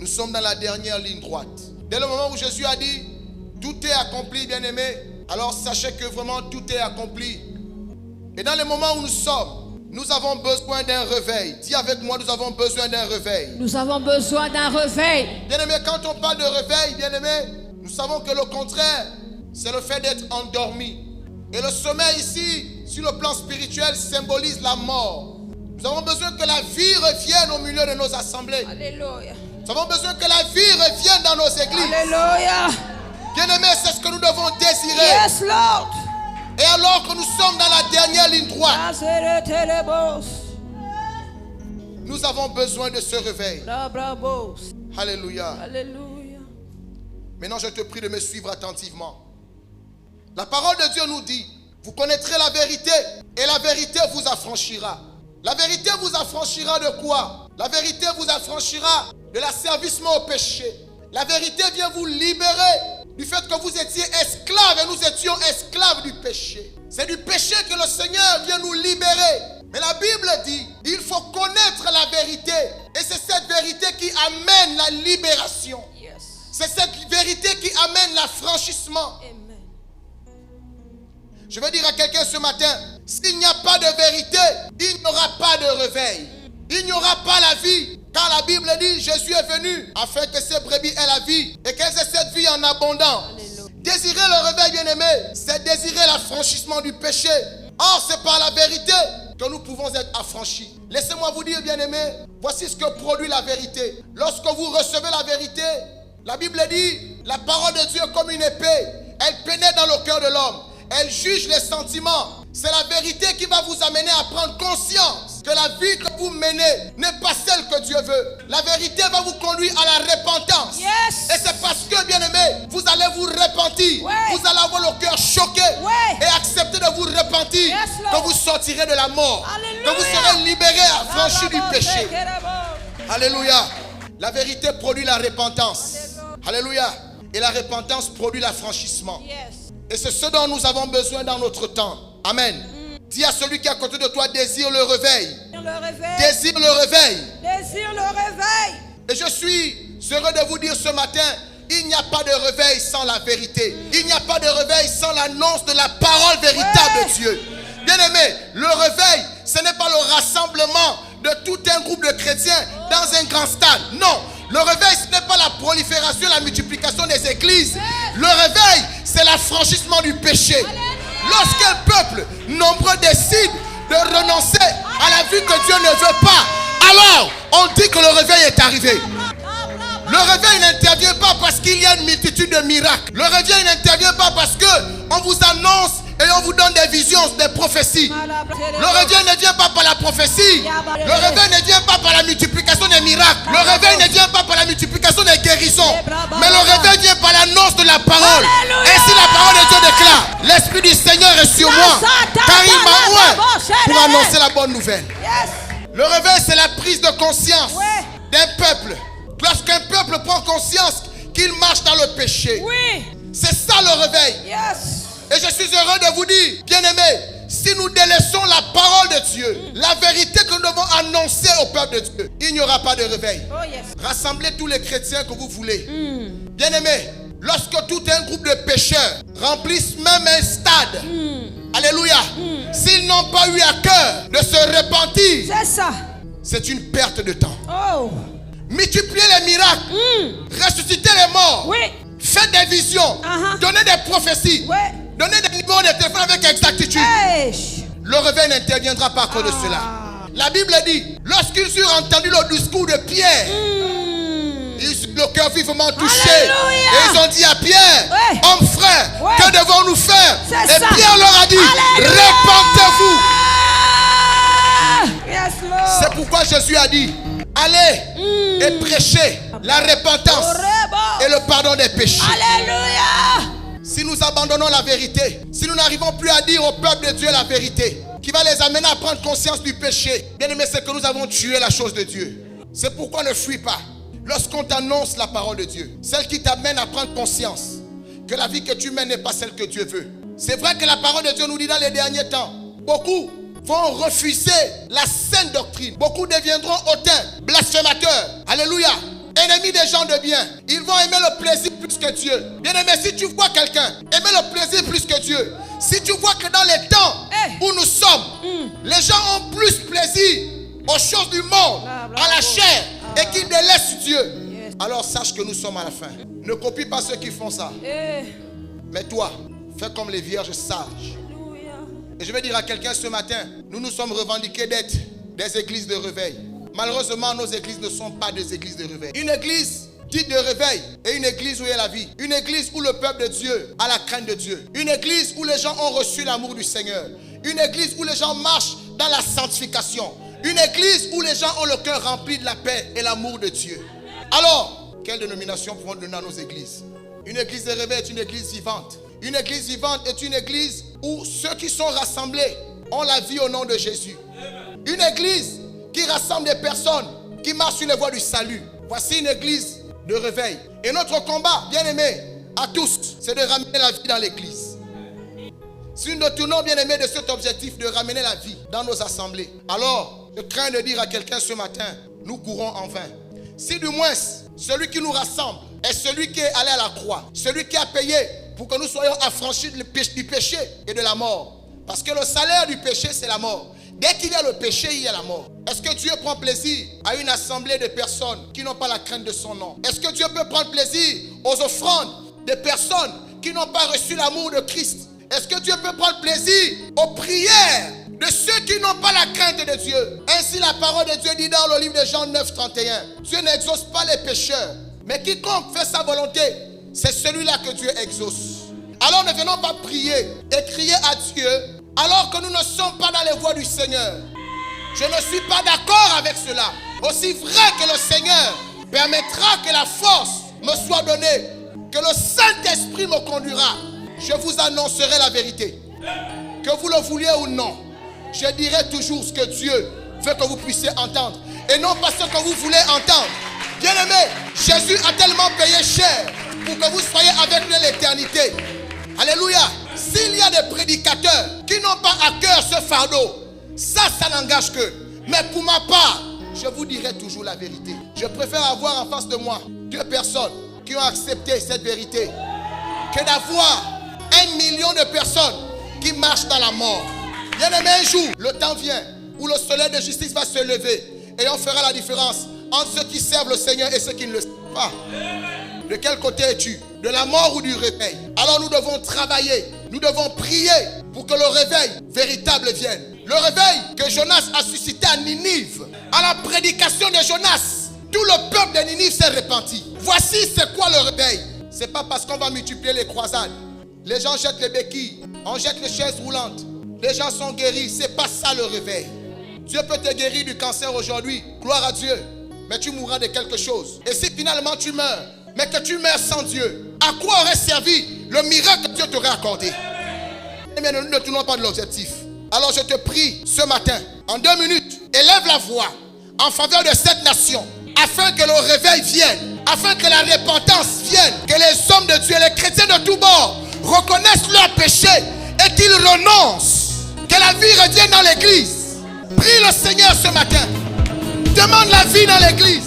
Nous sommes dans la dernière ligne droite. Dès le moment où Jésus a dit, tout est accompli, bien-aimés, alors sachez que vraiment tout est accompli. Et dans le moment où nous sommes, nous avons besoin d'un réveil. Dis avec moi, nous avons besoin d'un réveil. Nous avons besoin d'un réveil. Bien-aimés, quand on parle de réveil, bien-aimés, nous savons que le contraire, c'est le fait d'être endormi. Et le sommeil ici, sur le plan spirituel, symbolise la mort. Nous avons besoin que la vie revienne au milieu de nos assemblées. Alléluia. Nous avons besoin que la vie revienne dans nos églises. Alléluia. Bien-aimés, c'est ce que nous devons désirer. Yes, Lord. Et alors que nous sommes dans la dernière ligne droite, nous avons besoin de ce réveil. Alléluia. Alléluia. Maintenant, je te prie de me suivre attentivement. La parole de Dieu nous dit, vous connaîtrez la vérité et la vérité vous affranchira. La vérité vous affranchira de quoi? La vérité vous affranchira de l'asservissement au péché. La vérité vient vous libérer du fait que vous étiez esclaves et nous étions esclaves du péché. C'est du péché que le Seigneur vient nous libérer. Mais la Bible dit, il faut connaître la vérité. Et c'est cette vérité qui amène la libération. Yes. C'est cette vérité qui amène l'affranchissement. Amen. Je veux dire à quelqu'un ce matin, s'il n'y a pas de vérité, il n'y aura pas de réveil. Il n'y aura pas la vie. Car la Bible dit, Jésus est venu afin que ses brebis aient la vie et qu'elles aient cette vie en abondance. Alléluia. Désirer le réveil, bien-aimé, c'est désirer l'affranchissement du péché. Or, c'est par la vérité que nous pouvons être affranchis. Laissez-moi vous dire, bien-aimé, voici ce que produit la vérité. Lorsque vous recevez la vérité, la Bible dit, la parole de Dieu est comme une épée. Elle pénètre dans le cœur de l'homme. Elle juge les sentiments. C'est la vérité qui va vous amener à prendre conscience que la vie que vous menez n'est pas celle que Dieu veut. La vérité va vous conduire à la repentance. Yes. Et c'est parce que, bien-aimé, vous allez vous repentir. Ouais. Vous allez avoir le cœur choqué. Ouais. Et accepter de vous repentir. Yes, Lord. Que vous sortirez de la mort. Alléluia. Que vous serez libérés, affranchis du péché. Alléluia. La vérité produit la repentance. Alléluia. Et la repentance produit l'affranchissement. Yes. Et c'est ce dont nous avons besoin dans notre temps. Amen. Dis à celui qui est à côté de toi, désire le réveil. Le réveil. Désire le réveil. Désire le réveil. Et je suis heureux de vous dire ce matin, il n'y a pas de réveil sans la vérité. Il n'y a pas de réveil sans l'annonce de la parole véritable de Dieu. Bien-aimé, le réveil, ce n'est pas le rassemblement de tout un groupe de chrétiens dans un grand stade. Non. Le réveil, ce n'est pas la prolifération, la multiplication des églises. Le réveil, c'est l'affranchissement du péché. Lorsqu'un peuple nombreux décide de renoncer à la vie que Dieu ne veut pas, alors on dit que le réveil est arrivé. Le réveil n'intervient pas parce qu'il y a une multitude de miracles. Le réveil n'intervient pas parce qu'on vous annonce et on vous donne des visions, des prophéties. Le réveil ne vient pas par la prophétie. Le réveil ne vient pas par la multiplication des miracles. Le réveil ne vient pas par la multiplication des guérisons. Mais le réveil vient par l'annonce de la parole. Et si la parole de Dieu déclare, l'Esprit du Seigneur est sur moi, car il m'a oint pour annoncer la bonne nouvelle. Le réveil, c'est la prise de conscience d'un peuple. Lorsqu'un peuple prend conscience qu'il marche dans le péché. C'est ça le réveil. Et je suis heureux de vous dire, bien-aimés, si nous délaissons la parole de Dieu, la vérité que nous devons annoncer au peuple de Dieu, il n'y aura pas de réveil. Rassemblez tous les chrétiens que vous voulez. Bien-aimés, lorsque tout un groupe de pécheurs remplissent même un stade, alléluia, s'ils n'ont pas eu à cœur de se repentir, c'est une perte de temps. Multipliez les miracles, ressuscitez les morts, faites des visions, donnez des prophéties. Donnez des numéros de téléphone avec exactitude. Le réveil n'interviendra pas à cause de cela. La Bible dit, lorsqu'ils eurent entendu le discours de Pierre, ils eurent le cœur vivement touché. Et ils ont dit à Pierre, homme frère, que devons-nous faire? Et Pierre leur a dit, répentez-vous. C'est pourquoi Jésus a dit, allez et prêchez la repentance et le pardon des péchés. Alléluia. Si nous abandonnons la vérité, si nous n'arrivons plus à dire au peuple de Dieu la vérité, qui va les amener à prendre conscience du péché, bien aimé, c'est que nous avons tué la chose de Dieu. C'est pourquoi ne fuis pas. Lorsqu'on t'annonce la parole de Dieu, celle qui t'amène à prendre conscience que la vie que tu mènes n'est pas celle que Dieu veut. C'est vrai que la parole de Dieu nous dit dans les derniers temps, beaucoup vont refuser la saine doctrine. Beaucoup deviendront hautains, blasphémateurs. Alléluia. ennemis des gens de bien. Ils vont aimer le plaisir plus que Dieu. Bien-aimé, si tu vois quelqu'un aimer le plaisir plus que Dieu, si tu vois que dans les temps où nous sommes, les gens ont plus plaisir aux choses du monde, à la chair, et qu'ils délaissent Dieu, alors sache que nous sommes à la fin. Ne copie pas ceux qui font ça. Mais toi, fais comme les vierges sages. Et je vais dire à quelqu'un ce matin, nous nous sommes revendiqués d'être des églises de réveil. Malheureusement, nos églises ne sont pas des églises de réveil. Une église dite de réveil est une église où il y a la vie. Une église où le peuple de Dieu a la crainte de Dieu. Une église où les gens ont reçu l'amour du Seigneur. Une église où les gens marchent dans la sanctification. Une église où les gens ont le cœur rempli de la paix et l'amour de Dieu. Alors, quelle dénomination pouvons donner à nos églises? Une église de réveil est une église vivante. Une église vivante est une église où ceux qui sont rassemblés ont la vie au nom de Jésus. Une église qui rassemble des personnes qui marchent sur les voies du salut. Voici une église de réveil. Et notre combat, bien aimé, à tous, c'est de ramener la vie dans l'église. Si nous tournons, bien aimé, de cet objectif de ramener la vie dans nos assemblées, alors je crains de dire à quelqu'un ce matin, nous courons en vain. Si du moins celui qui nous rassemble est celui qui est allé à la croix, celui qui a payé pour que nous soyons affranchis du péché et de la mort. Parce que le salaire du péché, c'est la mort. Dès qu'il y a le péché, il y a la mort. Est-ce que Dieu prend plaisir à une assemblée de personnes qui n'ont pas la crainte de son nom? Est-ce que Dieu peut prendre plaisir aux offrandes des personnes qui n'ont pas reçu l'amour de Christ? Est-ce que Dieu peut prendre plaisir aux prières de ceux qui n'ont pas la crainte de Dieu? Ainsi la parole de Dieu dit dans le livre de Jean 9, 31. Dieu n'exauce pas les pécheurs, mais quiconque fait sa volonté, c'est celui-là que Dieu exauce. Alors ne venons pas prier et crier à Dieu alors que nous ne sommes pas dans les voies du Seigneur. Je ne suis pas d'accord avec cela. Aussi vrai que le Seigneur permettra que la force me soit donnée, que le Saint-Esprit me conduira, je vous annoncerai la vérité. Que vous le vouliez ou non, je dirai toujours ce que Dieu veut que vous puissiez entendre et non pas ce que vous voulez entendre. Bien-aimé, Jésus a tellement payé cher pour que vous soyez avec lui l'éternité. Alléluia. S'il y a des prédicateurs qui n'ont pas à cœur ce fardeau, ça n'engage que. Mais pour ma part, je vous dirai toujours la vérité. Je préfère avoir en face de moi 2 personnes qui ont accepté cette vérité que d'avoir 1 million de personnes qui marchent dans la mort. Bien-aimé, un jour, le temps vient où le soleil de justice va se lever et on fera la différence entre ceux qui servent le Seigneur et ceux qui ne le servent pas. De quel côté es-tu? De la mort ou du réveil? Alors nous devons travailler, nous devons prier pour que le réveil véritable vienne. Le réveil que Jonas a suscité à Ninive, à la prédication de Jonas, tout le peuple de Ninive s'est repenti. Voici c'est quoi le réveil. C'est pas parce qu'on va multiplier les croisades. Les gens jettent les béquilles, on jette les chaises roulantes. Les gens sont guéris, c'est pas ça le réveil. Dieu peut te guérir du cancer aujourd'hui, gloire à Dieu. Mais tu mourras de quelque chose. Et si finalement tu meurs, mais que tu meurs sans Dieu, à quoi aurait servi le miracle que Dieu t'aurait accordé? Mais nous ne tournons pas de l'objectif. Alors je te prie ce matin, en 2 minutes, élève la voix en faveur de cette nation, afin que le réveil vienne, afin que la repentance vienne, que les hommes de Dieu, les chrétiens de tous bords, reconnaissent leurs péchés et qu'ils renoncent, que la vie revienne dans l'église. Prie le Seigneur ce matin, demande la vie dans l'église.